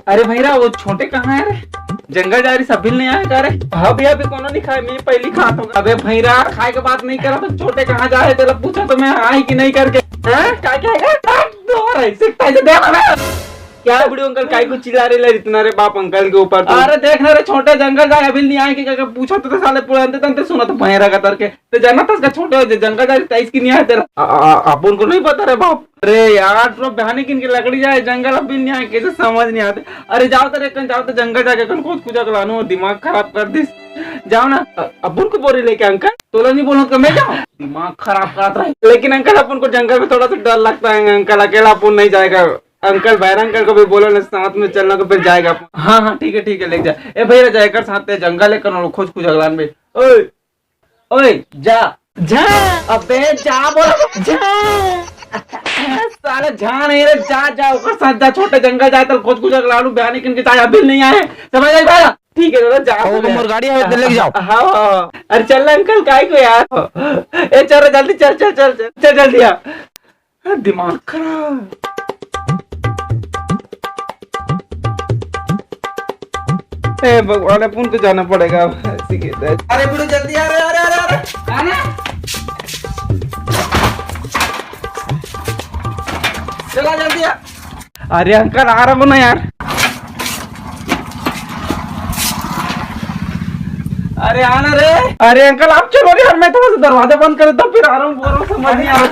अरे भैया वो छोटे कहाँ है रे? जंगल जा रही सभी नहीं आए रे? हाँ भैया अभी कोनो नहीं खाए, मैं पहली खाता हूँ। अबे भैया खाए के बात नहीं करा तो छोटे कहाँ जा रहे? तेरा पूछा तो मैं आई कि नहीं करके। क्या क्या बूढ़े अंकल काय को चिल्ला रहे इतना रे बाप अंकल के ऊपर? अरे देखना रे छोटे जंगल जाए अभी नहीं आए कि पूछा तो साले पूरे अंत तंते सुना तो भैया का करके तो जाना था छोटे जंगल जाए तेईस की नहीं आए तेरा अपन को नहीं पता रे बाप। अरे यार तो बहाने किन की लकड़ी जाए जंगल अभी नहीं आए कैसे समझ नहीं आते। अरे जाओ तो कन जाओ तो जंगल जाके कन खुद पूजा लानो दिमाग खराब कर दिस। जाओ ना अपन को बोरी लेके अंकल तोला नहीं बोलो तो मैं जाऊँ दिमाग खराब करता है। लेकिन अंकल अपन को जंगल में थोड़ा सा डर लगता है अंकल अकेला अपन नहीं जाएगा। अंकल भैर अंकल को भी बोलो ना साथ में चलना को फिर जाएगा। हाँ हाँ ठीक है लेके जा। ए भैया जाकर साथ में जंगल है कर खोज कुछ अगलान में। ओए ओए जा जा अबे जा बोलो जा साला जा नहीं रे जा जा ऊपर साथ जा छोटे जंगल जाए तो खोज कुछ अगलानू बयानी किन के चाहे अभी नहीं आए समझ आई भाई। ठीक है जा मोर गाड़ी है लेके जाओ। हाँ अरे चल अंकल काय को यार ए चल जल्दी चल चल चल चल जल्दी आ दिमाग खराब। भगवान अपन को जाना पड़ेगा। अरे बुढ़ो जल्दी आ अरे चला जल्दी आ। अरे अंकल आ रहा हूँ ना यार। अरे आना रे। अरे अंकल आप चलो यार मैं थोड़ा सा दरवाजा बंद कर देता फिर आ रहा हूँ बोल रहा समझ नहीं आ रहा।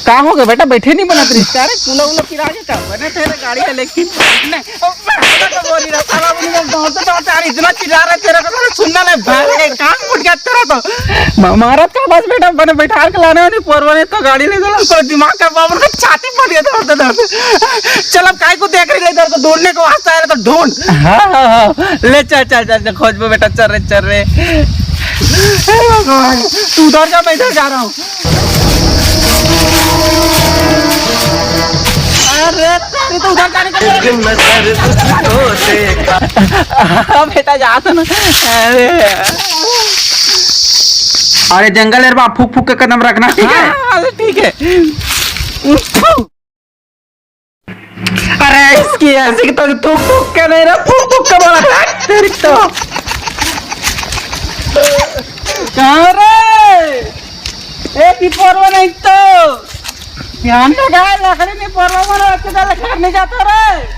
क्या हो गया बेटा बैठे नहीं बना रिश्ता रे कूला उला किरा के का बने तेरे गाड़ी है लेकिन नहीं तो बोली रहा साला बोली तो यार इतना चिल्ला रहा तेरा को सुनना नहीं भाई कान फूट गया तेरा तो मारा का बस बेटा बने बैठा के लाने वाली परवाने तो गाड़ी ले चला तो दिमाग का बाबर का छाती फट गया दर्द चल अब काय को देख रही इधर तो ढूंढने को वास्ता है तो ढूंढ। हां ले चल चल चल खोज में बेटा चल रे तू उधर जा मैं इधर जा रहा हूँ। अरे तो उधर जाने का बेटा जा तो ना। अरे जंगल है बाप फूक फूक के कदम रखना ठीक है ठीक है। अरे इसकी ऐसी तो थूक थूक के नहीं रहा फूक फूक के बोला तेरी तो कहाँ रे एक ही परवा नहीं तो ध्यान से गाय लकड़ी नहीं परवा मारा अच्छे से घर नहीं जाता रे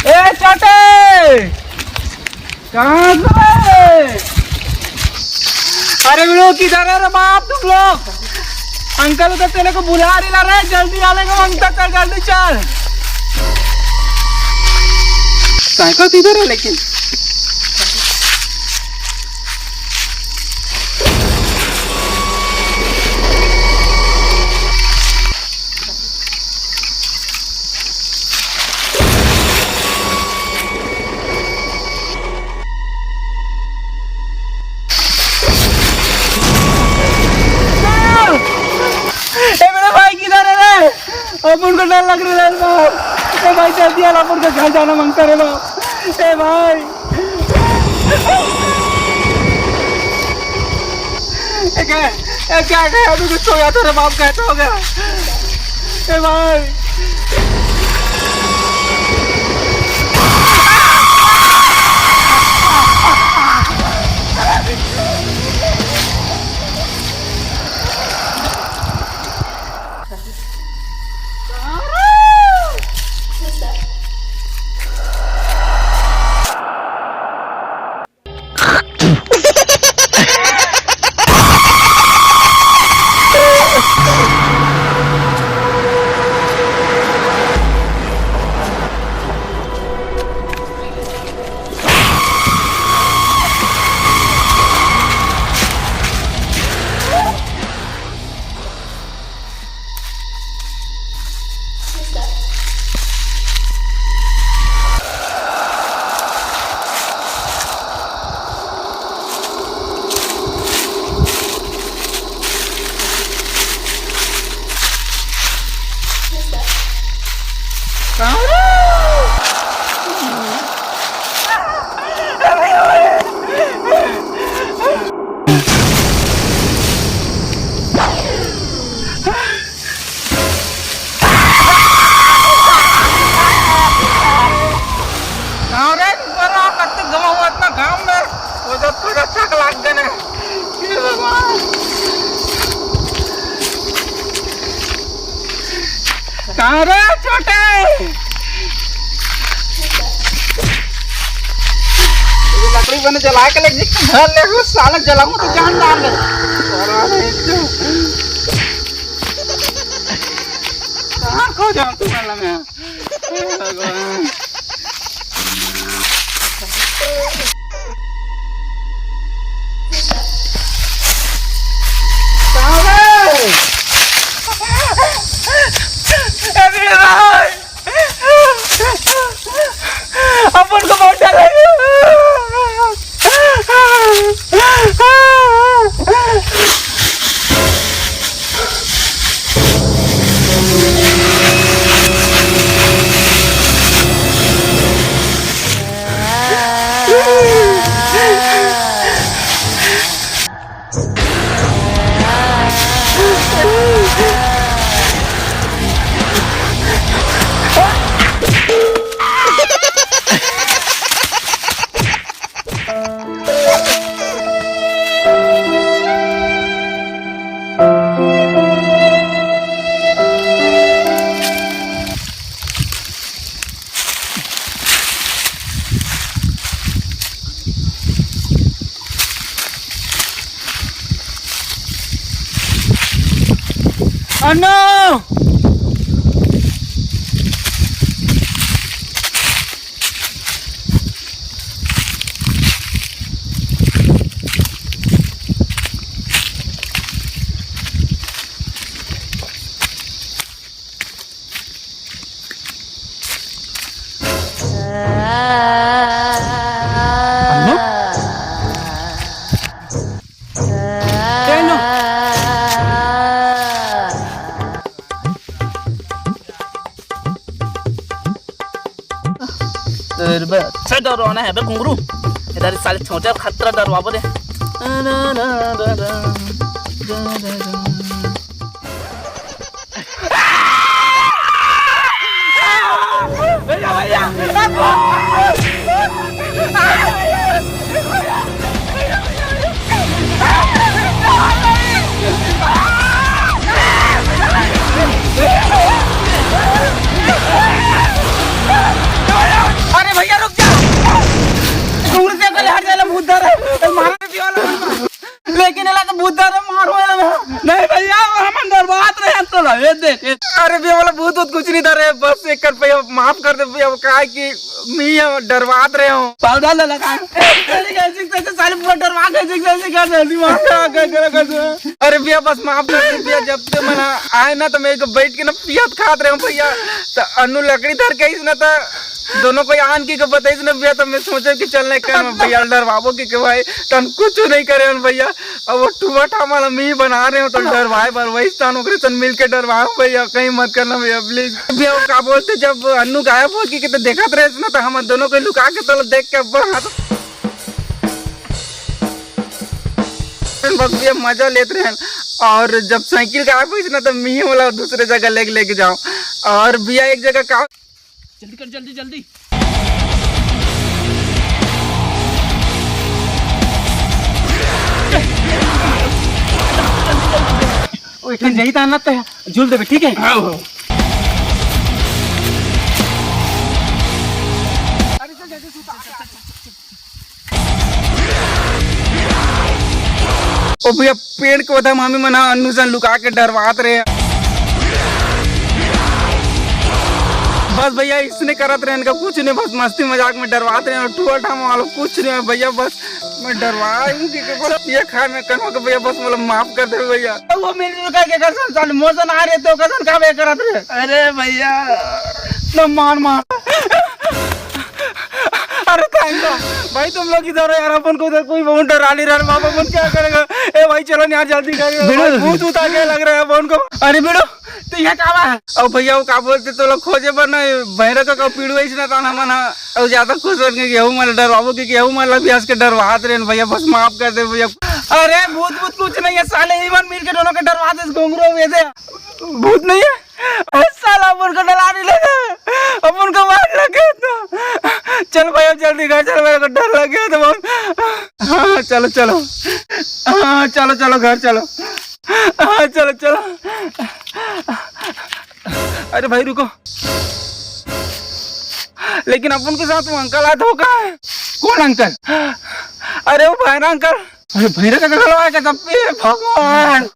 ए छोटे कहाँ से? अरे लोग किधर है रे बाप तुम लोग? अंकल उधर तेरे को बुला रहे जल्दी आने को अंकल चल जल्दी चल। साइकिल इधर है लेकिन अपन को डर लग रहा है बाप। ए भाई जल्दी आना अपन को घर जाना मांगता रे बाप। ए भाई क्या गया अभी कुछ हो गया तेरे बाप कैसा हो गया ए भाई कहाँ रे छोटे लकड़ी बने जला के लग घर ले साला जलाऊं तो जान डाल ले कहाँ खो जाऊं तू मेला में भगवान अपन को बहुत डर लगे no! अच्छा डरवाना है बे घुंगरू इधर साले छोटे खतरा डरवा बोले अरे भैया रुक जा घुंगरू से कल हट जाले भूत डर है मारने भी वाला लेकिन एला तो भूत डर मारो नहीं भैया हम अंदर बात रहे हम तो ये देख अरे भैया वाला भूत कुछ नहीं डर है बस एक कर भैया माफ कर दे भैया क्या है कि मैं डरवात रहे हूं पाउडर ले लगा कैसे साले पूरा डरवा कैसे कर दे दिमाग कर अरे भैया बस माफ कर दे भैया जब से मैं आए ना तो मेरे को बैठ के ना पियत खात रहे हूं भैया तो अनु लकड़ी धर के इसने तो दोनों को आन की बताई ना भैया तो मैं सोचे कि चलने कर भैया डरवाबो कि भाई तो हम कुछ नहीं करे भैया अब वो टूबा ठामा मी बना रहे हो तो डरवाए पर वही स्थान ओकरे मिल के डरवाओ भैया कहीं मत करना भैया प्लीज भैया क्या बोलते जब अन्नू गायब हो कि तो देखत रहे ना तो हम दोनों को लुका के तो देख के हाथ बस भैया मजा लेते रहे और जब साइकिल गायब हुई ना तो मैं बोला दूसरे जगह लेके जाऊं और भैया एक जगह का जल्दी कर जल्दी जल्दी। यही था ना तो झूल देवे ठीक है। ओ भैया पेड़ को था मामी मना अनुसन लुका के डरवात रहे। बस भैया इसने करत रहे इनका कुछ नहीं, बस मस्ती मजाक में डरवाते रहे और टूआ ठामा वालों कुछ नहीं है भैया। बस मैं डरवाऊंगी कि ये खाए मैं कन्वा के भैया बस मतलब माफ कर दे भैया। वो मिल का के कसम साल मौसम आ रहे तो कसम का वे करत रहे। अरे भैया न मार अरे थैंक भाई तुम लोग इधर हो यार, अपन को उधर कोई बहुत डरा नहीं रहा बाबा, अपन क्या करेगा। ए भाई चलो यार जल्दी कर, भूत उठा के लग रहा है अपन को। अरे बेड़ो तो यहाँ कावा है और भैया वो का बोलते तो लोग खोजे पर ना भैरव का पीड़ू ऐसा था ना मना और ज्यादा खुश हो गए गेहूं मतलब डरवाबो कि गेहूं मतलब भी हंस के डरवाते रहे भैया, बस माफ कर दे भैया। अरे भूत भूत कुछ नहीं है साले, ईमान मिल के दोनों के डरवाते घुंघरू वैसे भूत नहीं है साला, अपन को डरा नहीं लगा अपन को मार लगे तो चल भैया जल्दी घर चल, मेरे को डर लग गया तो बहुत। हाँ चलो चलो, हाँ चलो चलो घर चलो, हाँ चलो चलो। अरे भाई रुको, लेकिन अपन के साथ वो अंकल आया तो कहाँ है? कौन अंकल? अरे वो भैरा अंकल। अरे भैरा का गलवा है भगवान।